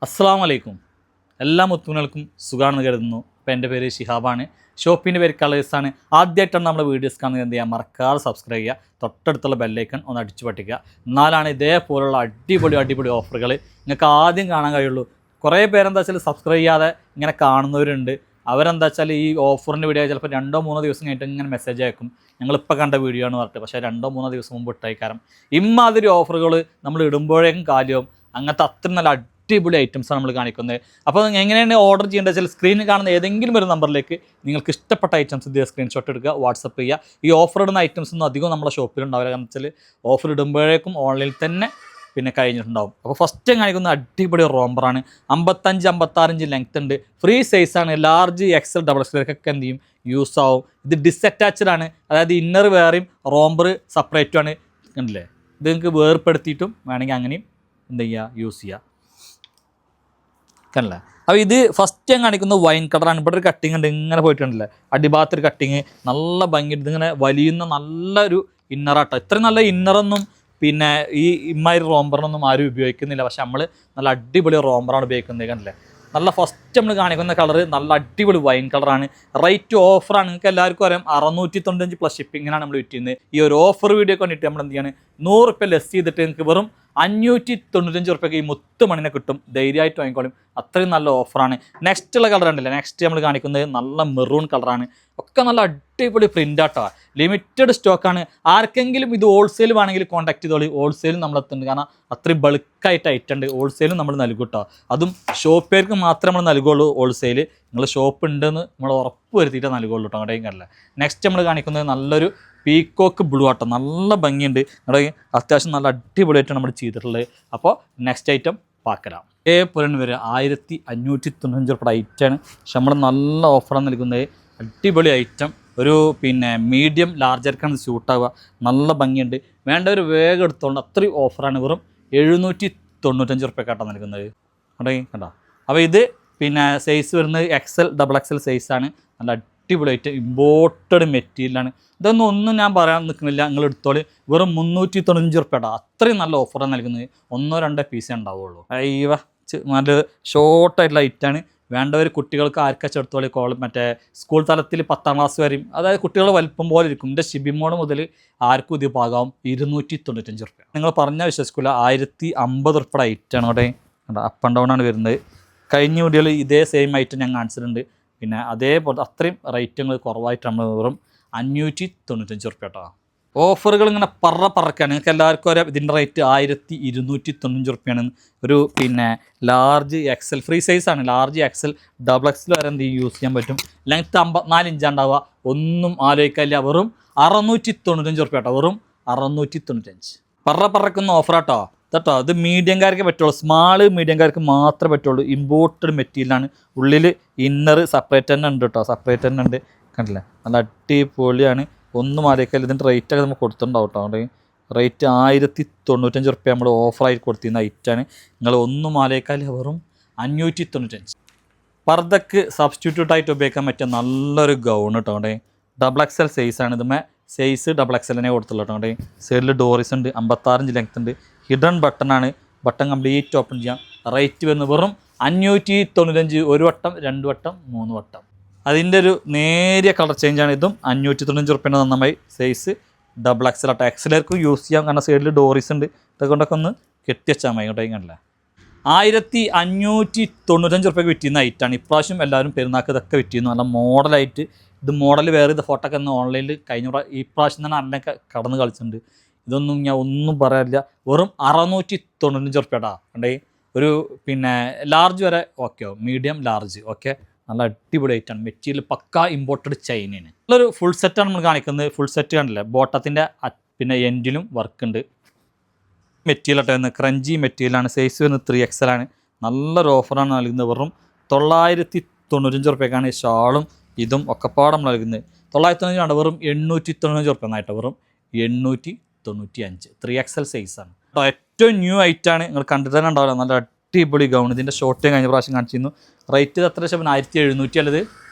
അസ്സലാമലൈക്കും. എല്ലാ മുത്തുമണികൾക്കും സുഖമാണെന്ന് കരുതുന്നു. അപ്പോൾ എൻ്റെ പേര് ഷിഹാബാണ്. ഷോപ്പിൻ്റെ പേര് കളേഴ്സാണ്. ആദ്യമായിട്ടാണ് നമ്മുടെ വീഡിയോസ് കാണുന്നത് എന്ത് ചെയ്യുക, മറക്കാതെ സബ്സ്ക്രൈബ് ചെയ്യുക, തൊട്ടടുത്തുള്ള ബെല്ലൈക്കൺ ഒന്ന് അടിച്ചു പൊട്ടിക്കുക. എന്നാലാണ് ഇതേപോലുള്ള അടിപൊളി ഓഫറുകൾ നിങ്ങൾക്ക് ആദ്യം കാണാൻ കഴിയുള്ളൂ. കുറേ പേരെന്താ വെച്ചാൽ സബ്സ്ക്രൈബ് ചെയ്യാതെ ഇങ്ങനെ കാണുന്നവരുണ്ട്. അവരെന്താ വെച്ചാൽ ഈ ഓഫറിൻ്റെ വീഡിയോ ചിലപ്പോൾ 2-3 ദിവസം കഴിഞ്ഞിട്ട് ഇങ്ങനെ മെസ്സേജ് അയക്കും, ഞങ്ങളിപ്പോൾ കണ്ട വീഡിയോ ആണ് പറഞ്ഞിട്ട്. പക്ഷേ 2-3 ദിവസം മുമ്പ് ഇട്ടേക്കാരം. ഇമ്മാതിരി ഓഫറുകൾ നമ്മൾ ഇടുമ്പോഴേക്കും കാര്യം അങ്ങനത്തെ അത്രയും നല്ല അടിപൊളി ഐറ്റംസാണ് നമ്മൾ കാണിക്കുന്നത്. അപ്പോൾ എങ്ങനെയാണ് ഓർഡർ ചെയ്യേണ്ടത് വെച്ചാൽ സ്ക്രീനിൽ കാണുന്ന ഏതെങ്കിലും ഒരു നമ്പറിലേക്ക് നിങ്ങൾക്ക് ഇഷ്ടപ്പെട്ട ഐറ്റംസ് ഇത് സ്ക്രീൻഷോട്ട് എടുക്കുക, വാട്സപ്പ് ചെയ്യുക. ഈ ഓഫർ ഇടുന്ന ഐറ്റംസ് ഒന്നും അധികം നമ്മുടെ ഷോപ്പിലുണ്ടാവില്ല. കാരണം വെച്ചാൽ ഓഫർ ഇടുമ്പോഴേക്കും ഓൺലൈനിൽ തന്നെ പിന്നെ കഴിഞ്ഞിട്ടുണ്ടാവും. അപ്പോൾ ഫസ്റ്റ് കാണിക്കുന്ന അടിപൊളി റോംബറാണ്. 55-56 ഇഞ്ച് ലെങ്ത് ഉണ്ട്. ഫ്രീ സൈസാണ്. ലാർജ് എക്സൽ ഡബിൾ എക്സലൊക്കെ എന്ത് ചെയ്യും, യൂസ് ആവും. ഇത് ഡിസറ്റാച്ച്ഡ് ആണ്, അതായത് ഇന്നർ വേറെയും റോംബർ സെപ്പറേറ്റും ആണ്. കണ്ടില്ലേ, ഇത് നിങ്ങൾക്ക് വേർപ്പെടുത്തിയിട്ടും വേണമെങ്കിൽ അങ്ങനെയും എന്ത് ചെയ്യുക, യൂസ് ചെയ്യുക. കണ്ടില്ലേ. അപ്പോൾ ഇത് ഫസ്റ്റ് ഞാൻ കാണിക്കുന്നത് വൈൻ കളറാണ്. ഇവിടെ ഒരു കട്ടിങ് ഉണ്ട്, ഇങ്ങനെ പോയിട്ടുണ്ടല്ലേ, അടിഭാഗത്തൊരു കട്ടിങ് നല്ല ഭംഗിയുണ്ട്. ഇതിങ്ങനെ വലിയുന്ന നല്ലൊരു ഇന്നറാട്ടോ. ഇത്രയും നല്ല ഇന്നറൊന്നും പിന്നെ ഈ ഇമ്മാതിരി റോംബറിനൊന്നും ആരും ഉപയോഗിക്കുന്നില്ല. പക്ഷെ നമ്മൾ നല്ല അടിപൊളി റോംബറാണ് ഉപയോഗിക്കുന്നത്. കണ്ടില്ലേ, നല്ല ഫസ്റ്റ് നമ്മൾ കാണിക്കുന്ന കളറ് നല്ല അടിപൊളി വൈൻ കളറാണ്. റേറ്റ് ഓഫറാണ്. നിങ്ങൾക്ക് എല്ലാവർക്കും അറിയാം 695 പ്ലസ് ഷിപ്പിങ്ങിനാണ് നമ്മൾ വിറ്റുന്നത്. ഈ ഒരു ഓഫർ വീഡിയോ കണ്ടിട്ട് നമ്മൾ എന്ത് ചെയ്യാണ്, 100 രൂപ ലെസ് ചെയ്തിട്ട് നിങ്ങൾക്ക് വെറും 595 റുപ്യക്ക് ഈ മുത്തുമണിനെ കിട്ടും. ധൈര്യമായിട്ട് വാങ്ങിക്കോളും. അത്രയും നല്ല ഓഫറാണ്. നെക്സ്റ്റ് ഉള്ള കളർ ഉണ്ടല്ലേ, നെക്സ്റ്റ് നമ്മൾ കാണിക്കുന്നത് നല്ല മെറൂൺ കളറാണ്. ഒക്കെ നല്ല അടിപൊളി പ്രിൻ്റാട്ടോ. ലിമിറ്റഡ് സ്റ്റോക്കാണ്. ആർക്കെങ്കിലും ഇത് ഹോൾസെയിൽ വേണമെങ്കിൽ കോൺടാക്ട് ചെയ്തോളി. ഹോൾസെയിലും നമ്മൾ എത്തുന്നുണ്ട്. കാരണം അത്രയും ബൾക്കായിട്ട് ഐറ്റം ഉണ്ട്. ഹോൾസെയിലും നമ്മൾ നൽകും കേട്ടോ. അതും ഷോപ്പേർക്ക് മാത്രമേ നമ്മൾ നൽകുള്ളൂ. ഹോൾസെയിൽ നിങ്ങൾ ഷോപ്പ് ഉണ്ടെന്ന് നമ്മൾ ഉറപ്പ് വരുത്തിയിട്ട് നൽകുള്ളൂ കേട്ടോ. അങ്ങോട്ടേക്കും കണ്ടില്ല. നെക്സ്റ്റ് നമ്മൾ കാണിക്കുന്നത് നല്ലൊരു പീക്കോക്ക് ബ്ലൂ ആട്ടോ. നല്ല ഭംഗിയുണ്ട്. അവിടെ അത്യാവശ്യം നല്ല അടിപൊളിയായിട്ടാണ് നമ്മൾ ചെയ്തിട്ടുള്ളത്. അപ്പോൾ നെക്സ്റ്റ് ഐറ്റം പാക്കലാം. ഇതേപോലെ വരെ 1595 റുപ്യ ഐറ്റാണ്. പക്ഷെ നമ്മൾ നല്ല ഓഫറാണ് നൽകുന്നത്. അടിപൊളി ഐറ്റം. ഒരു പിന്നെ മീഡിയം ലാർജർക്കാണ് സ്യൂട്ടാവുക. നല്ല ഭംഗിയുണ്ട്. വേണ്ടവർ വേഗം എടുത്തോണ്ട്. അത്രയും ഓഫറാണ്. വെറും 795 റുപ്യക്കാട്ടാണ് നൽകുന്നത്. അവിടെ കണ്ടോ. അപ്പോൾ ഇത് പിന്നെ സൈസ് വരുന്നത് എക്സൽ ഡബിൾ എക്സൽ സൈസാണ്. നല്ല അടിപൊളിയായിട്ട് ഇമ്പോർട്ടഡ് മെറ്റീരിയലാണ്. ഒന്നും ഞാൻ പറയാൻ നിൽക്കുന്നില്ല, നിങ്ങൾ എടുത്തോളി. വെറും 395 റുപ്യടാ. അത്രയും നല്ല ഓഫറാണ് നൽകുന്നത്. 1-2 പീസേ ഉണ്ടാവുള്ളൂ. അയ്യവ നല്ല ഷോർട്ടായിട്ടുള്ള ഐറ്റാണ്. വേണ്ടവർ കുട്ടികൾക്ക് ആർക്കാച്ച എടുത്തോളി. മറ്റേ സ്കൂൾ തലത്തിൽ 10ാം ക്ലാസ് വരെയും, അതായത് കുട്ടികൾ വലിപ്പം പോലെ ഇരിക്കും. എൻ്റെ ഷിബിമോഡ് മുതൽ ആർക്കും ഇത് പാകാവും. 295 റുപ്യ. നിങ്ങൾ പറഞ്ഞാൽ വിശ്വസിക്കില്ല. 1050 റുപ്യ ഐറ്റാണ്. അവിടെ അപ്പ് ആൻഡ് ഡൗൺ ആണ് വരുന്നത്. കഴിഞ്ഞ വീഡിയോയിൽ ഇതേ സെയിം ഐറ്റം ഞാൻ കാണിച്ചിട്ടുണ്ട്. പിന്നെ അതേപോലെ അത്രയും റേറ്റുകൾ കുറവായിട്ട് നമ്മൾ വെറും 595 റുപ്യ കേട്ടോ. ഓഫറുകൾ ഇങ്ങനെ പറക്കാണ്. നിങ്ങൾക്ക് എല്ലാവർക്കും അറിയാം ഇതിൻ്റെ റേറ്റ് 1295 റുപ്യാണ്. ഒരു പിന്നെ ലാർജ് എക്സൽ ഫ്രീ സൈസാണ്. ലാർജ് എക്സൽ ഡബിൾ എക്സൽ വരെ എന്ത് യൂസ് ചെയ്യാൻ പറ്റും. ലെങ്ത്ത് 54 ഇഞ്ചാണ് ഉണ്ടാവുക. ഒന്നും ആലോചിക്കാനില്ല. വെറും 695 റുപ്യ കേട്ടോ. വെറും 695. പറക്കുന്ന ഓഫറാട്ടോ കേട്ടോ. ഇത് മീഡിയംകാർക്ക് പറ്റുള്ളൂ. സ്മാള് മീഡിയംകാർക്ക് മാത്രമേ പറ്റുള്ളൂ. ഇമ്പോർട്ടഡ് മെറ്റീരിയലാണ്. ഉള്ളിൽ ഇന്നർ സെപ്പറേറ്റ് തന്നെ ഉണ്ട് കേട്ടോ. സെപ്പറേറ്റ് തന്നെ ഉണ്ട്. കണ്ടില്ലേ, നല്ല അടിപൊളിയാണ്. ഒന്നും ആലോചിക്കാല്ല. ഇതിൻ്റെ റേറ്റൊക്കെ നമുക്ക് കൊടുത്തിട്ടുണ്ടാവും കേട്ടോ. അവിടെ റേറ്റ് 1095 റുപ്യ നമ്മൾ ഓഫറായി കൊടുത്തിരുന്ന ഐറ്റാണ്. നിങ്ങൾ ഒന്നും ആലോചിക്കാല്ല. വെറും 595. പർദ്ദക്ക് സബ്സ്റ്റിറ്റ്യൂട്ടായിട്ട് ഉപയോഗിക്കാൻ പറ്റിയ നല്ലൊരു ഗൗൺ കേട്ടോ. അവിടെ ഡബിൾ എക്സൽ സൈസാണ്. ഇതുമേ സൈസ് ഡബിൾ എക്സൽ തന്നെ കൊടുത്തുള്ളൂ കേട്ടോ. അവിടെ സൈഡിൽ ഡോറിസ് ഉണ്ട്. 56 ഇഞ്ച് ലെങ്ത് ഉണ്ട്. ഹിഡൻ ബട്ടണാണ്. ബട്ടൺ കംപ്ലീറ്റ് ഓപ്പൺ ചെയ്യാം. റേറ്റ് വരുന്നത് വെറും 595. 1 വട്ടം 2 വട്ടം 3 വട്ടം. അതിൻ്റെ ഒരു നേരിയ കളർ ചേഞ്ചാണ്. ഇതും 595 റുപ്യേൻ്റെ നന്നായി. സൈസ് ഡബിൾ എക്സൽ ആട്ടോ. എക്സലേർക്കും യൂസ് ചെയ്യാം. കാരണം സൈഡിൽ ഡോറിസ് ഉണ്ട്. ഇതുകൊണ്ടൊക്കെ ഒന്ന് കെട്ടിവെച്ചാൽ മതി. ഇങ്ങോട്ടേക്ക് കണ്ടില്ല. 1595 റുപ്യക്ക് വിറ്റിരുന്ന ഐറ്റാണ്. ഇപ്രാവശ്യം എല്ലാവരും പെരുന്നാൾക്ക് ഇതൊക്കെ വിറ്റിരുന്നു. നല്ല മോഡലായിട്ട്. ഇത് മോഡൽ വേറെ. ഇത് ഫോട്ടോ ഒക്കെ ഒന്ന് ഓൺലൈനിൽ കഴിഞ്ഞ ഈ പ്രാവശ്യം തന്നെ അന്നൊക്കെ കടന്ന് കളിച്ചിട്ടുണ്ട്. ഇതൊന്നും ഞാൻ ഒന്നും പറയാനില്ല. വെറും 695 റുപ്യടാ. കണ്ടേ, ഒരു പിന്നെ ലാർജ് വരെ ഓക്കെ ആവും. Medium large okay. നല്ല അടിപൊളി ആയിട്ടാണ്. മെറ്റീരിയൽ പക്ക ഇമ്പോർട്ടഡ് ചൈനയാണ്. നല്ലൊരു ഫുൾ സെറ്റാണ് നമ്മൾ കാണിക്കുന്നത്. ഫുൾ സെറ്റ് കണ്ടില്ലേ, ബോട്ടത്തിൻ്റെ പിന്നെ എൻഡിലും വർക്ക് ഉണ്ട്. മെറ്റീരിയൽ ആയിട്ട് വരുന്നത് ക്രഞ്ചി മെറ്റീരിയലാണ്. സൈസ് വരുന്നത് 3XL ആണ്. നല്ലൊരു ഓഫറാണ് നൽകുന്നത്. വെറും 995 റുപ്യക്കാണ് ഷാളും ഇതും ഒക്കെപ്പാട് നമ്മൾ നൽകുന്നത്. 995 വെറും 895 റുപ്യ എന്നായിട്ട്. വെറും 895. 3XL സൈസാണ് കേട്ടോ. ഏറ്റവും ന്യൂ ഐറ്റാണ്. നിങ്ങൾ കണ്ടിട്ട് തന്നെ ഉണ്ടാവില്ല. നല്ല അടിപൊളി ഗൗൺ. ഇതിൻ്റെ ഷോർട്ട് കഴിഞ്ഞ പ്രാവശ്യം കാണിച്ചിരുന്നു. റേറ്റ് എത്ര ശതമാനം? 1700 അല്ലത്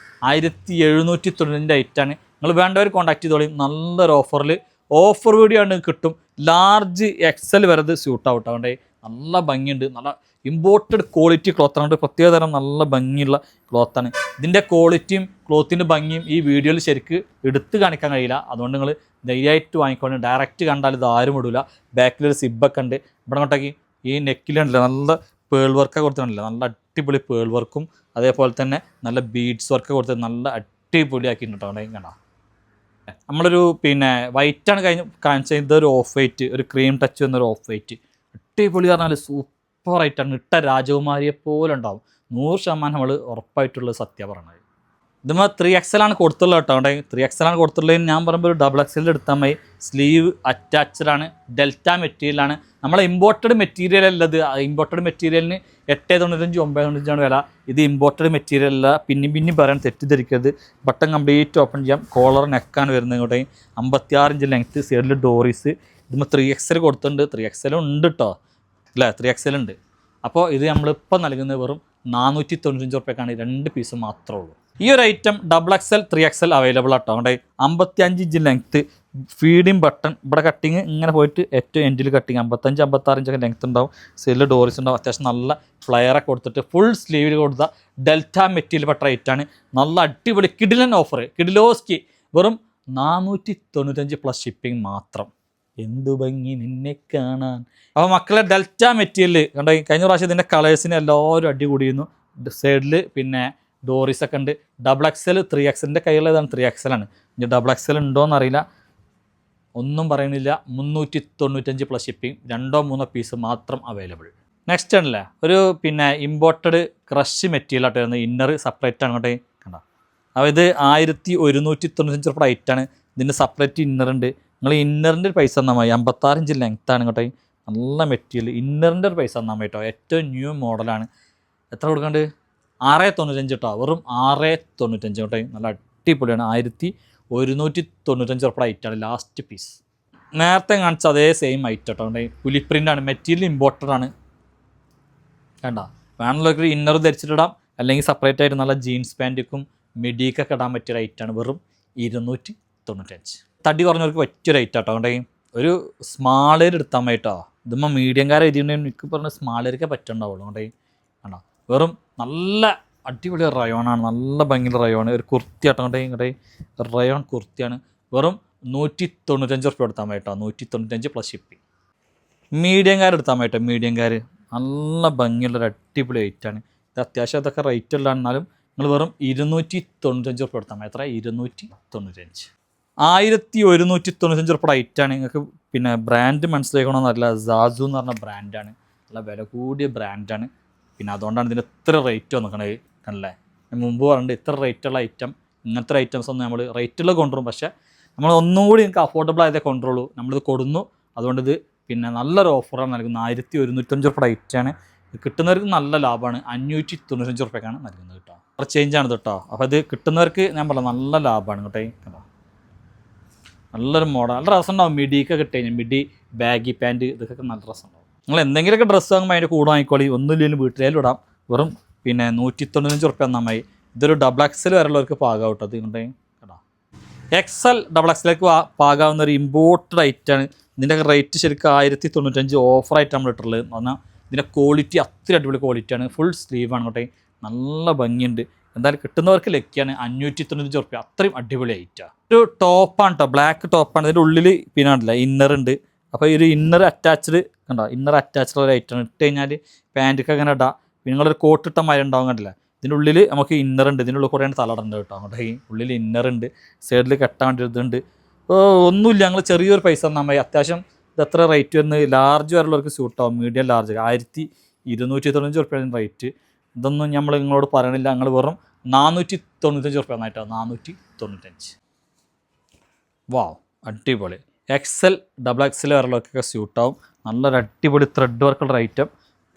1795 ഐറ്റാണ്. നിങ്ങൾ വേണ്ടവർ കോൺടാക്ട് ചെയ്തോളി. നല്ലൊരു ഓഫർ വീഡിയോ ആണ് കിട്ടും. ലാർജ് എക്സൽ വരെ ഇത് സ്യൂട്ട് ആവട്ടെ. അതുകൊണ്ട് നല്ല ഭംഗിയുണ്ട്. നല്ല ഇമ്പോർട്ടഡ് ക്വാളിറ്റി ക്ലോത്താണ്, പ്രത്യേകതരം നല്ല ഭംഗിയുള്ള ക്ലോത്താണ്. ഇതിൻ്റെ ക്വാളിറ്റിയും ക്ലോത്തിൻ്റെ ഭംഗിയും ഈ വീഡിയോയിൽ ശരിക്ക് എടുത്ത് കാണിക്കാൻ കഴിയില്ല. അതുകൊണ്ട് നിങ്ങൾ ധൈര്യമായിട്ട് വാങ്ങിക്കൊണ്ട് ഡയറക്റ്റ് കണ്ടാൽ ഇത് ആരും ഇടില്ല. ബാക്കിലൊരു സിബ്ബൊക്കെ ഉണ്ട്. ഇവിടെ അങ്ങോട്ടേക്ക് ഈ നെക്കിലുണ്ടല്ലോ നല്ല പേൾ വർക്കൊക്കെ കൊടുത്തിട്ടുണ്ടല്ലോ, നല്ല അടിപൊളി പേൾ വർക്കും അതേപോലെ തന്നെ നല്ല ബീഡ്സ് വർക്ക് കൊടുത്ത് നല്ല അടിപൊളിയാക്കിയിട്ടുണ്ട് കണ്ടോ. നമ്മളൊരു വൈറ്റാണ് കാണിച്ചത്, ഇതൊരു ഓഫ് വൈറ്റ്, ഒരു ക്രീം ടച്ച് എന്നൊരു ഓഫ് വൈറ്റ്, അടിപൊളി പറഞ്ഞാൽ സൂപ്പറായിട്ടാണ്. ഇട്ട രാജകുമാരിയെ പോലെ ഉണ്ടാവും. 100% നമ്മൾ ഉറപ്പായിട്ടുള്ളത് സത്യം പറയണത്. ഇതുമ്പോൾ 3XL ആണ് കൊടുത്തുള്ളത് കേട്ടോ. അവിടെ 3XL ആണ് കൊടുത്തുള്ളത്. ഞാൻ പറയുമ്പോൾ ഒരു XXL എടുത്താൽ മതി. സ്ലീവ് അറ്റാച്ച്ഡാണ്, ഡെൽറ്റ മെറ്റീരിയലാണ്. നമ്മളെ ഇമ്പോർട്ടഡ് മെറ്റീരിയൽ അല്ലത്. ഇമ്പോർട്ടഡ് മെറ്റീരിയലിന് 895 995 വില. ഇത് ഇമ്പോർട്ടഡ് മെറ്റീരിയൽ അല്ല. പിന്നെ പറയാൻ തെറ്റിദ്ധരിക്കരുത്. ബട്ടൺ കംപ്ലീറ്റ് ഓപ്പൺ ചെയ്യാം. കോളർ നെക്കാണ് വരുന്നത്. ഇങ്ങോട്ടേ 56 ഇഞ്ച് ലെങ്ത്ത്, സൈഡിൽ ഡോറീസ്. ഇതുമ്പോൾ 3XL കൊടുത്തിട്ടുണ്ട്. 3XL ഉണ്ട് കേട്ടോ അല്ലേ, 3XL ഉണ്ട്. അപ്പോൾ ഇത് നമ്മളിപ്പോൾ നൽകുന്നത് വെറും 495 റുപ്യക്കാണ്. 2 പീസ് മാത്രമേ ഉള്ളൂ. ഈ ഒരു ഐറ്റം XXL 3XL അവൈലബിൾ ആട്ടോ. അവിടെ 55 ഇഞ്ച് ലെങ്ത്ത്, ഫീഡിങ് ബട്ടൺ, ഇവിടെ കട്ടിങ് ഇങ്ങനെ പോയിട്ട് ഏറ്റവും എൻഡിൽ കട്ടിങ് 55 56 ഇഞ്ചൊക്കെ ലെങ്ത്ത് ഉണ്ടാവും. സൈഡിൽ ഡോറിസ് ഉണ്ടാവും. അത്യാവശ്യം നല്ല ഫ്ലയറൊക്കെ കൊടുത്തിട്ട് ഫുൾ സ്ലീവിൽ കൊടുത്ത ഡെൽറ്റ മെറ്റീരിയൽ പെട്ട റേറ്റാണ്. നല്ല അടിപൊളി കിഡിലൻ ഓഫർ, കിഡിലോസ്കി. വെറും 495 പ്ലസ് ഷിപ്പിംഗ് മാത്രം. എന്തു ഭംഗി നിന്നെ കാണാൻ. അപ്പോൾ മക്കളെ ഡെൽറ്റ മെറ്റീരിയൽ കണ്ടോ. കഴിഞ്ഞ പ്രാവശ്യം ഇതിൻ്റെ കളേഴ്സിന് എല്ലാവരും അടികൂടിയിരുന്നു. സൈഡിൽ ഡോറീസൊക്കെ ഉണ്ട്. XXL 3XLൻ്റെ കയ്യിലുള്ളതാണ് 3XL ആണ്. ഇനി XXL ഉണ്ടോയെന്നറിയില്ല, ഒന്നും പറയുന്നില്ല. 395 പ്ലസ് ഷിപ്പിംഗ്, 2-3 പീസ് മാത്രം അവൈലബിൾ. നെക്സ്റ്റ് ആണല്ലേ ഒരു ഇമ്പോർട്ടഡ് ക്രഷ് മെറ്റീരിയൽ ആയിട്ട് വരുന്നത്. ഇന്നർ സെപ്പറേറ്റ് ആണ് കേട്ടോ കണ്ടോ. അപ്പോൾ ഇത് 1195 റുപ്യ റേറ്റാണ്. ഇതിൻ്റെ സെപ്പറേറ്റ് ഇന്നർ ഉണ്ട്. നിങ്ങൾ ഇന്നറിൻ്റെ ഒരു പൈസ തന്നാൽ മതി. 56 ഇഞ്ച് ലെങ്ത്താണ് കേട്ടോ. നല്ല മെറ്റീരിയൽ. ഇന്നറിൻ്റെ ഒരു പൈസ തന്നാൽ മതി കേട്ടോ. ഏറ്റവും ന്യൂ മോഡലാണ്. എത്ര കൊടുക്കാണ്ട്? 695 കേട്ടോ. വെറും 695 കേട്ടോ. നല്ല അടിപൊളിയാണ്. 1195 റുപ്യ ഐറ്റാണ് ലാസ്റ്റ് പീസ്. നേരത്തെ കാണിച്ച അതേ സെയിം ഐറ്റം കേട്ടോ. പുലിപ്രിൻ്റാണ്, മെറ്റീരിയൽ ഇമ്പോർട്ടഡ് ആണ്. വേണ്ട വേണമെന്നൊക്കെ ഇന്നർ ധരിച്ചിട്ടിടാം, അല്ലെങ്കിൽ സെപ്പറേറ്റ് ആയിട്ട് നല്ല ജീൻസ് പാൻറ്റിക്കും മിഡിക്കൊക്കെ ഇടാൻ പറ്റിയ ഐറ്റാണ്. വെറും 295. തടി കുറഞ്ഞവർക്ക് പറ്റിയൊരു ഐറ്റം കേട്ടോ. അതുകൊണ്ട് ഒരു സ്മാളേർ എടുത്താൽ മതി കേട്ടോ. ഇതുമ്പോൾ മീഡിയംകാരെ എഴുതിയിട്ടുണ്ടെങ്കിൽ എനിക്ക് പറഞ്ഞ സ്മാളേർക്കേ പറ്റുണ്ടാവുള്ളൂ. അതുകൊണ്ട് ആണോ വെറും നല്ല അടിപൊളി റയോണാണ്. നല്ല ഭംഗിയുള്ള റയോണ്. ഒരു കുർത്തി ആട്ടോ. ഇങ്ങോട്ടേ റയോൺ കുർത്തിയാണ്. വെറും 195 റുപ്യ എടുത്താൽ മതി കേട്ടോ. 195 പ്ലസ് ഷിപ്പിംഗ്. മീഡിയംകാർ എടുത്താൽ മതി കേട്ടോ. മീഡിയംകാർ നല്ല ഭംഗിയുള്ളൊരു അടിപൊളി ഐറ്റാണ്. ഇത് അത്യാവശ്യം അതൊക്കെ റേറ്റ് ഉള്ളതാണെന്നാലും നിങ്ങൾ വെറും 295 റുപ്യ എടുത്താൽ മതി. എത്ര? 295. 1195 റുപ്യ ഐറ്റാണ്. നിങ്ങൾക്ക് ബ്രാൻഡ് മനസ്സിലാക്കണമെന്നല്ല, സാസു എന്ന് പറഞ്ഞ ബ്രാൻഡാണ്. നല്ല വില കൂടിയ ബ്രാൻഡാണ്. അതുകൊണ്ടാണ് ഇതിന് ഇത്ര റേറ്റ് വന്നിക്കണത്. കണ്ടല്ലേ, ഞാൻ മുമ്പ് പറഞ്ഞിട്ട് ഇത്ര റേറ്റുള്ള ഐറ്റം, ഇങ്ങനത്തെ ഐറ്റംസ് ഒന്നും നമ്മൾ റേറ്റുള്ള കൊണ്ടുവരും. പക്ഷേ നമ്മൾ ഒന്നും കൂടി നിങ്ങൾക്ക് അഫോർഡബിൾ ആയതേ കൊണ്ടുവരുള്ളൂ. നമ്മളിത് കൊടുന്നു. അതുകൊണ്ട് ഇത് നല്ലൊരു ഓഫറാണ് നൽകുന്നത്. 1195 റുപ്യ ഐറ്റാണ്. കിട്ടുന്നവർക്ക് നല്ല ലാഭമാണ്. 595 റുപ്യക്കാണ് നൽകുന്നത് കേട്ടോ. അത്ര ചേഞ്ചാണ് കേട്ടോ. അപ്പോൾ ഇത് കിട്ടുന്നവർക്ക് ഞാൻ പറയാം നല്ല ലാഭമാണ് കേട്ടോ. കേട്ടോ നല്ലൊരു മോഡൽ, നല്ല രസമുണ്ടാവും. മിഡിയൊക്കെ കിട്ടിക്കഴിഞ്ഞാൽ മിഡി, ബാഗി പാൻറ്റ്, ഇതൊക്കെ നല്ല രസമുണ്ടാവും. നിങ്ങൾ എന്തെങ്കിലുമൊക്കെ ഡ്രസ്സ് വാങ്ങുമ്പോൾ അതിൻ്റെ കൂടെ വാങ്ങിക്കോളി. ഒന്നുമില്ലെങ്കിലും വീട്ടിലേലും ഇടാം. വെറും 195 റുപ്യ എന്നാൽ മതി. ഇതൊരു XXL വരെയുള്ളവർക്ക് പാകാവും കേട്ടോ. അതുകൊണ്ട് കേട്ടോ XL XXLക്ക് പാകാവുന്ന ഒരു ഇമ്പോർട്ടഡ് ഐറ്റാണ്. ഇതിൻ്റെ റേറ്റ് ശരിക്കും 1095 ഓഫറായിട്ട് നമ്മൾ ഇട്ടുള്ളത്. എന്ന് പറഞ്ഞാൽ ഇതിൻ്റെ ക്വാളിറ്റി അത്ര അടിപൊളി ക്വാളിറ്റിയാണ്. ഫുൾ സ്ലീവാണ് കേട്ടോ. നല്ല ഭംഗിയുണ്ട്. എന്തായാലും കിട്ടുന്നവർക്ക് ലക്കിയാണ്. 595 റുപ്യ അത്രയും അടിപൊളി ഐറ്റാണ്. ഒരു ടോപ്പാണ് കേട്ടോ, ബ്ലാക്ക് ടോപ്പാണ്. ഇതിൻ്റെ ഉള്ളിൽ ആണല്ലോ ഇന്നർ ഉണ്ട്. അപ്പോൾ ഈ ഒരു ഇന്നർ അറ്റാച്ച്ഡ് കണ്ടോ, ഇന്നർ അറ്റാച്ച്ഡ് ഒരു ഐറ്റമാണ്. ഇട്ട് കഴിഞ്ഞാൽ പാൻറ്റൊക്കെ അങ്ങനെ ഇടാം. പിന്നെ നിങ്ങളൊരു കോട്ട് ഇട്ട മരം ഉണ്ടാവും കണ്ടില്ല. ഇതിൻ്റെ ഉള്ളിൽ നമുക്ക് ഇന്നർ ഉണ്ട്. ഇതിൻ്റെ ഉള്ളിൽ കുറേ തലടുണ്ട് കേട്ടോ. അങ്ങോട്ട് ഈ ഉള്ളിൽ ഇന്നർ ഉണ്ട്. സൈഡിൽ കെട്ടാൻ വേണ്ടി ഇതുണ്ട്. ഒന്നുമില്ല, ഞങ്ങൾ ചെറിയൊരു പൈസ തന്നാൽ മതി. അത്യാവശ്യം ഇത് എത്ര റേറ്റ് വരുന്നത്? ലാർജ് വരെയുള്ളവർക്ക് സ്യൂട്ടാവും. മീഡിയം ലാർജ് 1295 റുപ്യാണ് റേറ്റ്. ഇതൊന്നും നമ്മൾ നിങ്ങളോട് പറയണില്ല. ഞങ്ങൾ വെറും 495 റുപ്യ എന്നായിട്ടോ. 495. വാവ്, അടിപൊളി. XL XXL വരെയുള്ളവർക്കൊക്കെ സ്യൂട്ടാവും. നല്ലൊരു അടിപൊളി ത്രെഡ് വർക്കുള്ള ഐറ്റം.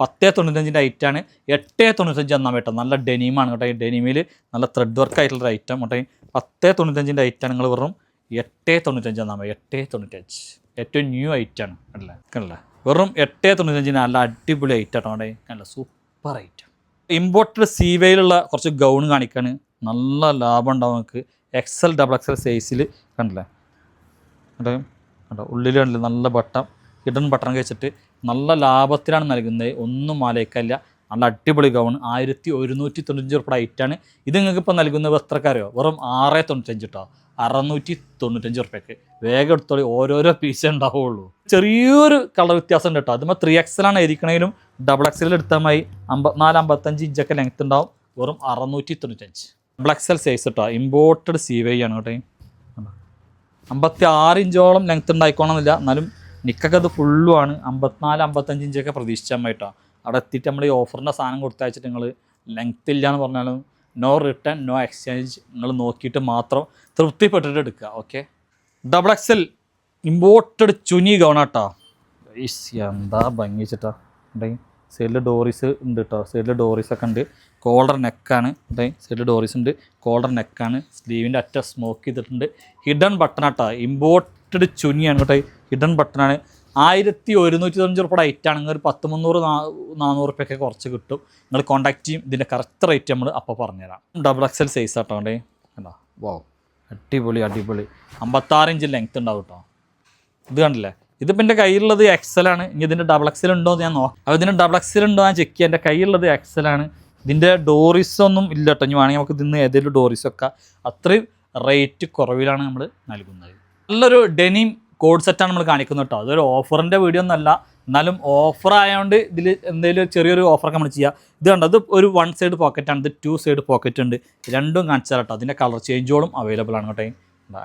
1095 ഐറ്റാണ്. 895 എന്നാൽ കേട്ടോ. നല്ല ഡെനിമാണ് കേട്ടോ. ഈ ഡെനിമിൽ നല്ല ത്രെഡ് വർക്ക് ആയിട്ടുള്ള ഐറ്റം കേട്ടോ. 1095 ഐറ്റാണ്. നിങ്ങൾ വെറും 895 എന്നാൽ മതി. 895 ഏറ്റവും ന്യൂ ഐറ്റാണ്. കണ്ടല്ലേ, വെറും 895 നല്ല അടിപൊളി ഐറ്റാണ് കേട്ടോ. നല്ല സൂപ്പർ ഐറ്റം. ഇമ്പോർട്ടഡ് സീവയിലുള്ള കുറച്ച് ഗൗൺ കാണിക്കാണ്. നല്ല ലാഭം ഉണ്ടാവും നിങ്ങൾക്ക്. XL XXL സൈസിൽ കണ്ടല്ലേ. കേട്ടോ ഉള്ളിൽ കണ്ടില്ല നല്ല ബട്ടൺ, ഹിഡൻ ബട്ടൺ വെച്ചിട്ട് നല്ല ലാഭത്തിലാണ് നൽകുന്നത്, ഒന്നും ആലോചിക്കില്ല. നല്ല അടിപൊളി ഗൗൺ 1195 റുപ്യ ഐറ്റാണ്. ഇത് നിങ്ങൾക്ക് ഇപ്പോൾ നൽകുന്നത് എത്രക്കാരോ? വെറും 695 കേട്ടോ, 695 റുപ്യക്ക്. വേഗം എടുത്തോളി, ഓരോരോ പീസേ ഉണ്ടാവുള്ളൂ. ചെറിയൊരു കളർ വ്യത്യാസം ഉണ്ട് കേട്ടോ. അതുമ്പോൾ 3XL ആണ് എഴുതിക്കണമെങ്കിലും XXL എടുത്താൽ മതി. 54-55 ഇഞ്ചൊക്കെ ലെങ്ത് ഉണ്ടാവും. വെറും 695. XXL സൈസ് കേട്ടോ, ഇമ്പോർട്ടഡ് CY ആണ് കേട്ടോ. 56 ഇഞ്ചോളം ലെങ്ത് ഉണ്ടായിക്കോണമെന്നില്ല, എന്നാലും നിക്കൊക്കെ അത് ഫുള്ളുമാണ്. 54-55 ഇഞ്ചൊക്കെ പ്രതീക്ഷിച്ചാൽ മതി കേട്ടോ. അവിടെ എത്തിയിട്ട് നമ്മൾ ഈ ഓഫറിൻ്റെ സാധനം കൊടുത്തയച്ചിട്ട് നിങ്ങൾ ലെങ്ത് ഇല്ല എന്ന് പറഞ്ഞാലും നോ റിട്ടേൺ നോ എക്സ്ചേഞ്ച്, നിങ്ങൾ നോക്കിയിട്ട് മാത്രം തൃപ്തിപ്പെട്ടിട്ട് എടുക്കുക. ഓക്കെ, XXL ഇമ്പോർട്ടഡ് ചുനി ഗൗണാട്ടോ. എന്താ ഭംഗി വെച്ചിട്ടാ. സൈഡിൽ ഡോറീസ് ഉണ്ട് കേട്ടോ, സൈഡിൽ ഡോറീസൊക്കെ ഉണ്ട്. കോളർ നെക്കാണ്, സൈഡിൽ ഡോറീസ് ഉണ്ട്, കോളർ നെക്കാണ്. സ്ലീവിൻ്റെ അറ്റ സ്മോക്ക് ചെയ്തിട്ടുണ്ട്. ഹിഡൻ ബട്ടണാട്ടോ, ഇമ്പോർട്ടഡ് ചുനിയാണ് കേട്ടോ. ഹിഡൻ ബട്ടണാണ്. 1195 റുപ്യ ഐറ്റാണെങ്കിൽ ഒരു 300-400 റുപ്യൊക്കെ കുറച്ച് കിട്ടും. നിങ്ങൾ കോൺടാക്ട് ചെയ്യും. ഇതിൻ്റെ കറക്റ്റ് റേറ്റ് നമ്മൾ അപ്പോൾ പറഞ്ഞുതരാം. XXL സൈസ് ആട്ടോ കണ്ടേ. കണ്ടോ, വോ അടിപൊളി അടിപൊളി. 56 ഇഞ്ച് ലെങ്ത് ഉണ്ടാവും കേട്ടോ. ഇത് കണ്ടില്ലേ, ഇതിപ്പോൾ എൻ്റെ കയ്യിലുള്ളത് XL ആണ്. ഇനി ഇതിൻ്റെ XXL ഉണ്ടോ എന്ന് ഞാൻ നോക്കാം. അപ്പോൾ ഇതിൻ്റെ XXL ഉണ്ടോ ഞാൻ ചെക്ക് ചെയ്യാം. എൻ്റെ കയ്യിലുള്ളത് XL ആണ്. ഇതിൻ്റെ ഡോറീസൊന്നും ഇല്ല കേട്ടോ. ഇനി വേണമെങ്കിൽ നമുക്ക് ഇതിന്ന് ഏതെങ്കിലും ഡോറീസൊക്കെ അത്രയും റേറ്റ് കുറവിലാണ് നമ്മൾ നൽകുന്നത്. നല്ലൊരു ഡെനിം കോഡ് സെറ്റാണ് നമ്മൾ കാണിക്കുന്നത് കേട്ടോ. അതൊരു ഓഫറിൻ്റെ വീഡിയോ ഒന്നല്ല, എന്നാലും ഓഫർ ആയതുകൊണ്ട് ഇതിൽ എന്തെങ്കിലും ചെറിയൊരു ഓഫറൊക്കെ നമ്മൾ ചെയ്യുക. ഇത് കണ്ടോ, ഇത് ഒരു 1 സൈഡ് പോക്കറ്റാണ്, ഇത് 2 സൈഡ് പോക്കറ്റ് ഉണ്ട്. രണ്ടും കാണിച്ചാൽ കേട്ടോ. അതിൻ്റെ കളർ ചേഞ്ചുകളും അവൈലബിൾ ആണ് കേട്ടോ.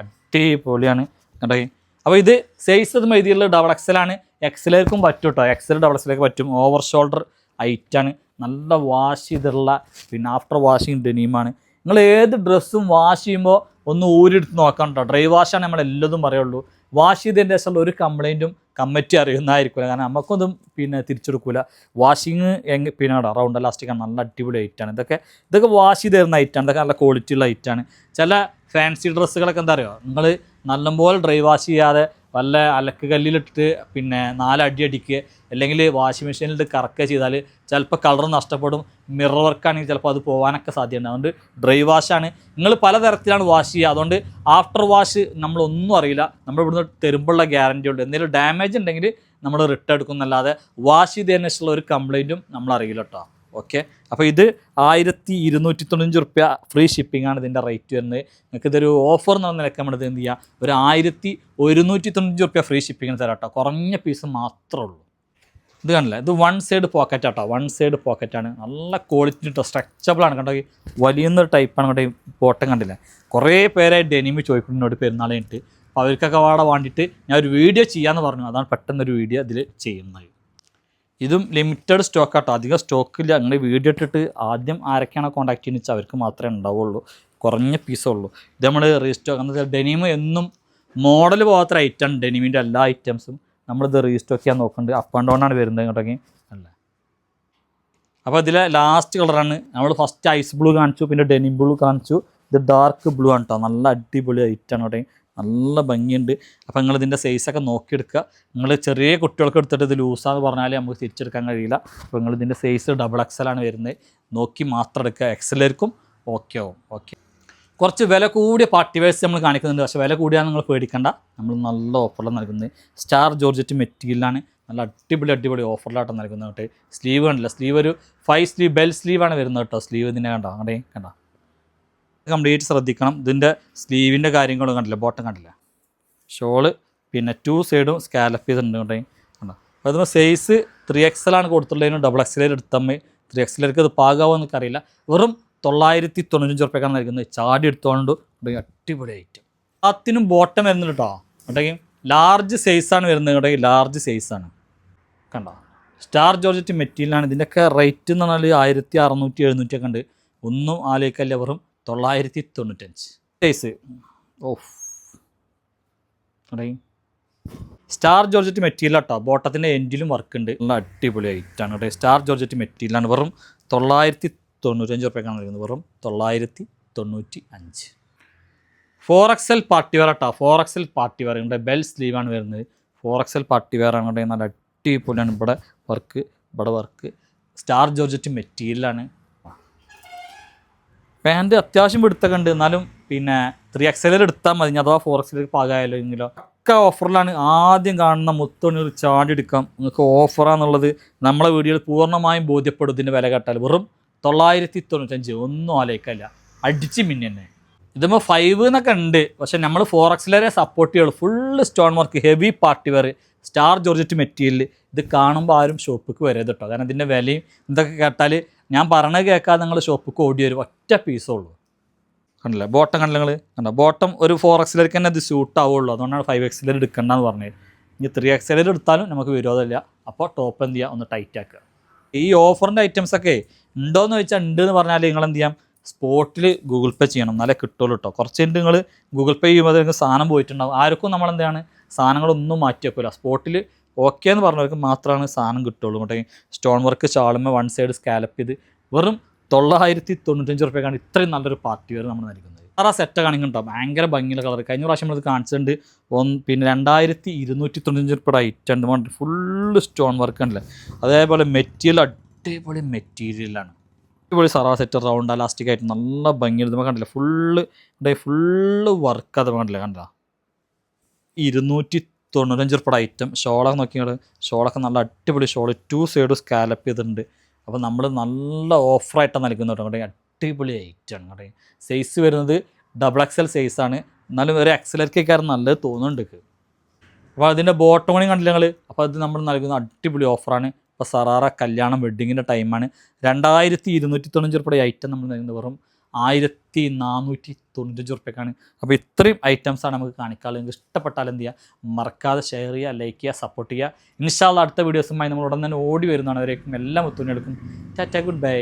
അടിപൊളിയാണ് കേട്ടോ. അപ്പോൾ ഇത് സൈസ് ഇത് എഴുതിയുള്ളത് XXL ആണ്. XLക്കും പറ്റും കേട്ടോ. XL XXLക്ക് പറ്റും. ഓവർ ഷോൾഡർ ഐറ്റാണ്. നല്ല വാഷ് ചെയ്തിട്ടുള്ള, പിന്നെ ആഫ്റ്റർ വാഷിങ് ഡെനീമാണ്. നിങ്ങൾ ഏത് ഡ്രസ്സും വാഷ് ചെയ്യുമ്പോൾ ഒന്ന് ഊരിയെടുത്ത് നോക്കാം കേട്ടോ. ഡ്രൈ വാഷാണ് നമ്മളെല്ലതും പറയുള്ളൂ. വാഷ് ചെയ്തതിൻ്റെ ശേഷം ഒരു കംപ്ലൈൻറ്റും കമ്മിറ്റി അറിയുന്നതായിരിക്കില്ല. കാരണം നമുക്കൊന്നും പിന്നെ തിരിച്ചെടുക്കില്ല. വാഷിങ് പിന്നെ റൗണ്ട് എലാസ്റ്റിക്കാണ്, നല്ല അടിപൊളി ഐറ്റാണ്. ഇതൊക്കെ വാഷ് ചെയ്ത് തരുന്ന ഐറ്റാണ്. ഇതൊക്കെ നല്ല ക്വാളിറ്റി ഉള്ള ഐറ്റാണ്. ചില ഫാൻസി ഡ്രസ്സുകളൊക്കെ എന്താ പറയുക, നിങ്ങൾ നല്ലപോലെ ഡ്രൈ വാഷ് ചെയ്യാതെ വല്ല അലക്ക് കല്ലിലിട്ടിട്ട് പിന്നെ 4 അടി അടിക്കുക, അല്ലെങ്കിൽ വാഷിംഗ് മെഷീനിലിട്ട് കറക്കുക ചെയ്താൽ ചിലപ്പോൾ കളർ നഷ്ടപ്പെടും. മിറർ വർക്കാണെങ്കിൽ ചിലപ്പോൾ അത് പോകാനൊക്കെ സാധ്യതയുണ്ട്. അതുകൊണ്ട് ഡ്രൈ വാഷാണ്. നിങ്ങൾ പലതരത്തിലാണ് വാഷ് ചെയ്യുക. അതുകൊണ്ട് ആഫ്റ്റർ വാഷ് നമ്മളൊന്നും അറിയില്ല. നമ്മൾ ഇവിടുന്ന് തരുമ്പോഴുള്ള ഗ്യാരണ്ടി ഉണ്ട്. എന്തെങ്കിലും ഡാമേജ് ഉണ്ടെങ്കിൽ നമ്മൾ റിട്ടേൺ എടുക്കുന്നല്ലാതെ വാഷ് ചെയ്തതിന് ശേഷമുള്ള ഒരു കംപ്ലൈൻറ്റും നമ്മൾ അറിയില്ല കേട്ടോ. ഓക്കെ, അപ്പോൾ ഇത് 1295 റുപ്യ ഫ്രീ ഷിപ്പിംഗ് ആണ് ഇതിൻ്റെ റേറ്റ് വരുന്നത്. നിങ്ങൾക്ക് ഇതൊരു ഓഫർ എന്ന് പറഞ്ഞാൽ നമ്മൾ ഇത് എന്ത് ചെയ്യുക, ഒരു 1195 റുപ്യ ഫ്രീ ഷിപ്പിങ്ങിന് തരാം കേട്ടോ. കുറഞ്ഞ പീസ് മാത്രമേ ഉള്ളൂ. ഇത് കാണില്ല, ഇത് 1 സൈഡ് പോക്കറ്റ് ആട്ടോ. 1 സൈഡ് പോക്കറ്റാണ്. നല്ല ക്വാളിറ്റി കേട്ടോ, സ്ട്രെച്ചബിളാണ് കണ്ടോ. വലിയൊരു ടൈപ്പാണ് കേട്ടോ. ഈ ബോട്ടം കണ്ടില്ല, കുറേ പേരായി ഡെനിമി ചോദിക്കുന്നതിനോട് പെരുന്നാൾ കഴിഞ്ഞിട്ട്. അപ്പോൾ അവർക്കൊക്കെ വാട വേണ്ടിയിട്ട് ഞാൻ ഒരു വീഡിയോ ചെയ്യാമെന്ന് പറഞ്ഞു. അതാണ് പെട്ടെന്നൊരു വീഡിയോ ഇതിൽ ചെയ്യുന്നത്. ഇതും ലിമിറ്റഡ് സ്റ്റോക്ക് ആട്ടോ, അധികം സ്റ്റോക്കില്ല. നിങ്ങൾ വീഡിയോ ഇട്ടിട്ട് ആദ്യം ആരൊക്കെയാണോ കോൺടാക്ട് ചെയ്യുന്നത് വെച്ചാൽ അവർക്ക് മാത്രമേ ഉണ്ടാവുള്ളൂ. കുറഞ്ഞ പീസേ ഉള്ളൂ. ഇത് നമ്മൾ റീസ്റ്റോക്ക് എന്ന് വെച്ചാൽ ഡെനിമ് എന്നും മോഡൽ പോകാത്ത ഐറ്റമാണ്. ഡെനിമിൻ്റെ എല്ലാ ഐറ്റംസും നമ്മളിത് റീസ്റ്റോക്ക് ചെയ്യാൻ നോക്കുന്നുണ്ട്. അപ്പ് ആൻഡ് ഡൗൺ ആണ് വരുന്നത് ഇങ്ങോട്ടേക്ക് അല്ല. അപ്പോൾ ഇതിലെ ലാസ്റ്റ് കളറാണ് നമ്മൾ ഫസ്റ്റ് ഐസ് ബ്ലൂ കാണിച്ചു, പിന്നെ ഡെനിം ബ്ലൂ കാണിച്ചു. ഇത് ഡാർക്ക് ബ്ലൂ ആണ് കേട്ടോ. നല്ല അടിപൊളി ഐറ്റാണ് കേട്ടോ, നല്ല ഭംഗിയുണ്ട്. അപ്പോൾ നിങ്ങളിതിൻ്റെ സൈസൊക്കെ നോക്കിയെടുക്കുക. നിങ്ങൾ ചെറിയ കുട്ടികൾക്ക് എടുത്തിട്ട് ഇത് ലൂസാന്ന് പറഞ്ഞാൽ നമുക്ക് തിരിച്ചെടുക്കാൻ കഴിയില്ല. അപ്പോൾ നിങ്ങളിതിൻ്റെ സൈസ് XXL ആണ് വരുന്നത്. നോക്കി മാത്രം എടുക്കുക. XLർക്കും ഓക്കെ ആവും. ഓക്കെ, കുറച്ച് വില കൂടിയ പാർട്ടി വെയർസ് നമ്മൾ കാണിക്കുന്നുണ്ട്. പക്ഷേ വില കൂടിയാൽ നിങ്ങൾ പേടിക്കണ്ട, നമ്മൾ നല്ല ഓഫറിലാണ് നൽകുന്നത്. സ്റ്റാർ ജോർജറ്റ് മെറ്റീരിയലാണ്. നല്ല അടിപൊളി ഓഫറിലായിട്ട് നൽകുന്നത് കേട്ടോ. സ്ലീവ് കണ്ടില്ല, സ്ലീവ് ഒരു 5 സ്ലീവ് ബെൽ സ്ലീവാണ് വരുന്നത് കേട്ടോ. സ്ലീവ് ഇതിനെ കണ്ടോ, കണ്ട കംപ്ലീറ്റ് ശ്രദ്ധിക്കണം. ഇതിൻ്റെ സ്ലീവിൻ്റെ കാര്യങ്ങളും കണ്ടില്ല, ബോട്ടം കണ്ടില്ല. ഷോള് പിന്നെ 2 സൈഡും സ്കാലപ്പ് ചെയ്തിട്ടുണ്ട് കേട്ടോ. കണ്ടോ, അപ്പോൾ അതിന് സൈസ് 3XL ആണ് കൊടുത്തുള്ളതിന് XXL എടുത്തമ്മ. 3XLർക്ക് ഇത് പാകാവോ എന്നൊക്കെ അറിയില്ല. വെറും 995 റുപ്യക്കാണ് നൽകുന്നത്. ചാടി എടുത്തുകൊണ്ട് അടിപൊളി ഐറ്റം. അതിനും ബോട്ടം വരുന്നുണ്ട് കേട്ടോ. കേട്ടെങ്കിൽ ലാർജ് സൈസാണ് വരുന്നത് കേട്ടോ. ലാർജ് സൈസാണ് കണ്ടോ. സ്റ്റാർ ജോർജറ്റ് മെറ്റീരിയലാണ്. ഇതിൻ്റെയൊക്കെ റേറ്റ് എന്ന് പറഞ്ഞാൽ 1600-1700 ഒക്കെ ഉണ്ട്. ഒന്നും ആലോചിക്കല്ല, വെറും 995 size. Of, star georgette material കേട്ടോ. ബോട്ടത്തിൻ്റെ എൻഡിലും വർക്ക് ഉണ്ട്. നല്ല അടിപൊളി ഐറ്റാണ് കേട്ടോ. സ്റ്റാർ ജോർജറ്റ് മെറ്റീരിയലാണ്. വെറും 995 റുപ്യക്കാണ് നൽകുന്നത്. വെറും 995. 4XL പാർട്ടി വെയർ കേട്ടോ. 4XL പാർട്ടി വെയർ ഉണ്ട്. ബെൽ സ്ലീവാണ് വരുന്നത്. 4XL പാർട്ടി വെയർ ആണ് കേട്ടോ. നല്ല അടിപൊളിയാണ്. ഇവിടെ വർക്ക് സ്റ്റാർ ജോർജറ്റ് മെറ്റീരിയലാണ്. പാൻറ്റ് അത്യാവശ്യം എടുത്തൊക്കെ ഉണ്ട്. എന്നാലും പിന്നെ 3XL എടുത്താൽ മതി. അഥവാ 4XL പാകായാലോ എങ്കിലോ പക്ക ഓഫറിലാണ്. ആദ്യം കാണുന്ന മുത്തുണി ഒരു ചാടി എടുക്കാം, നിങ്ങൾക്ക് ഓഫറാന്നുള്ളത് നമ്മളെ വീഡിയോയിൽ പൂർണ്ണമായും ബോധ്യപ്പെടും. ഇതിൻ്റെ വില കേട്ടാൽ വെറും 995, ഒന്നും ആലോചിക്കല്ല, അടിച്ച് മിന്നെ. ഇതുമ്പോൾ 5 എന്നൊക്കെ ഉണ്ട്, പക്ഷെ നമ്മൾ 4X സപ്പോർട്ട് ചെയ്യുള്ളൂ. Full stone work, heavy party wear, star georgette material. ഇത് കാണുമ്പോൾ ആരും ഷോപ്പിക്ക് വരരുത് കേട്ടോ, കാരണം ഇതിൻ്റെ വിലയും ഇതൊക്കെ കേട്ടാൽ ഞാൻ പറഞ്ഞത് കേൾക്കാതെ നിങ്ങൾ ഷോപ്പിക്ക് ഓടി വരും. ഒറ്റ പീസേ ഉള്ളൂ. കണ്ടില്ലേ ബോട്ടം കണ്ടില്ല നിങ്ങൾ? കണ്ടോ ബോട്ടം ഒരു 4X തന്നെ ഇത് സ്യൂട്ട് ആവുള്ളൂ, അതുകൊണ്ടാണ് 5X എടുക്കണ്ടെന്ന് പറഞ്ഞത്. ഇനി 3X എടുത്താലും നമുക്ക് വിരോധമില്ല. അപ്പോൾ ടോപ്പ് എന്ത് ചെയ്യുക, ഒന്ന് ടൈറ്റ് ആക്കുക. ഈ ഓഫറിൻ്റെ ഐറ്റംസൊക്കെ ഉണ്ടോയെന്ന് ചോദിച്ചാൽ ഉണ്ട് എന്ന് പറഞ്ഞാൽ നിങ്ങൾ എന്ത് ചെയ്യാം, സ്പോട്ടിൽ ഗൂഗിൾ പേ ചെയ്യണം, എന്നാലേ കിട്ടുള്ളൂ കേട്ടോ. കുറച്ച് കഴിഞ്ഞിട്ട് നിങ്ങൾ ഗൂഗിൾ പേ ചെയ്യുമ്പോൾ നിങ്ങൾക്ക് സാധനം പോയിട്ടുണ്ടാവും. ആർക്കും നമ്മളെന്താണ് സാധനങ്ങളൊന്നും മാറ്റി വെക്കില്ല. സ്പോട്ടിൽ ഓക്കെ എന്ന് പറഞ്ഞവർക്ക് മാത്രമാണ് സാധനം കിട്ടുള്ളൂ. ഇങ്ങോട്ടേ സ്റ്റോൺ വർക്ക് ഷാളുമേ 1 സൈഡ് സ്കാലപ്പ് ചെയ്ത് വെറും 995 റുപ്യക്കാണ് ഇത്രയും നല്ലൊരു പാർട്ടി വെയർ നമ്മൾ നൽകുന്നത്. ആ സെറ്റ് കാണിക്കുന്നുണ്ടോ, ഭയങ്കര ഭംഗിയുള്ള കളർ. കഴിഞ്ഞ പ്രാവശ്യം നമ്മളിത് കാണിച്ചിട്ടുണ്ട്. പിന്നെ 2295 റുപ്യയുടെ ഐറ്റം ഉണ്ട്. ഫുള്ള് സ്റ്റോൺ വർക്ക് ഉണ്ടല്ലേ, അതേപോലെ മെറ്റീരിയൽ അടിപൊളി മെറ്റീരിയലാണ്. അടിപൊളി സറാ സെറ്റ് റൗണ്ട് അലാസ്റ്റിക് ആയിട്ട് നല്ല ഭംഗിയുണ്ട്. നമ്മൾ കണ്ടില്ല ഫുള്ള് വർക്ക്. അത് കണ്ടില്ല, കണ്ടില്ല 295 റുപ്യയുടെ ഐറ്റം. ഷോളൊക്കെ നോക്കിയാൽ ഷോളൊക്കെ നല്ല അടിപൊളി ഷോൾ, 2 സൈഡ് സ്കാലപ്പ് ചെയ്തിട്ടുണ്ട്. അപ്പോൾ നമ്മൾ നല്ല ഓഫറായിട്ടാണ് നൽകുന്നത് കേട്ടോ. അങ്ങോട്ടേ അടിപൊളി ഐറ്റമാണ്. അങ്ങോട്ടേ സൈസ് വരുന്നത് XXL സൈസാണ്, എന്നാലും ഒരു XLക്കാരൻ നല്ലത് തോന്നുന്നുണ്ട്. അപ്പോൾ അതിൻ്റെ ബോട്ടം പണി കണ്ടില്ല നിങ്ങൾ? അപ്പോൾ അത് നമ്മൾ നൽകുന്ന അടിപൊളി ഓഫറാണ്. ഇപ്പോൾ സറാറ കല്യാണം വെഡ്ഡിങ്ങിൻ്റെ ടൈമാണ്. 2295 റുപ്യയുടെ ഐറ്റം നമ്മൾ നൽകുന്നത് വെറും 1495 റുപ്യക്കാണ്. അപ്പോൾ ഇത്രയും ഐറ്റംസാണ് നമുക്ക് കാണിക്കാറ്. നിങ്ങൾക്ക് ഇഷ്ടപ്പെട്ടാൽ എന്ത് ചെയ്യുക, മറക്കാതെ ഷെയർ ചെയ്യുക, ലൈക്ക് ചെയ്യുക, സപ്പോർട്ട് ചെയ്യുക. ഇൻഷാ അല്ലാഹ് അടുത്ത വീഡിയോസുമായി നമ്മൾ ഉടൻ തന്നെ ഓടി വരുന്നതാണ്. അവരേക്കും എല്ലാ മുത്തുണികൾക്കും ടാറ്റാ, ഗുഡ് ബൈ.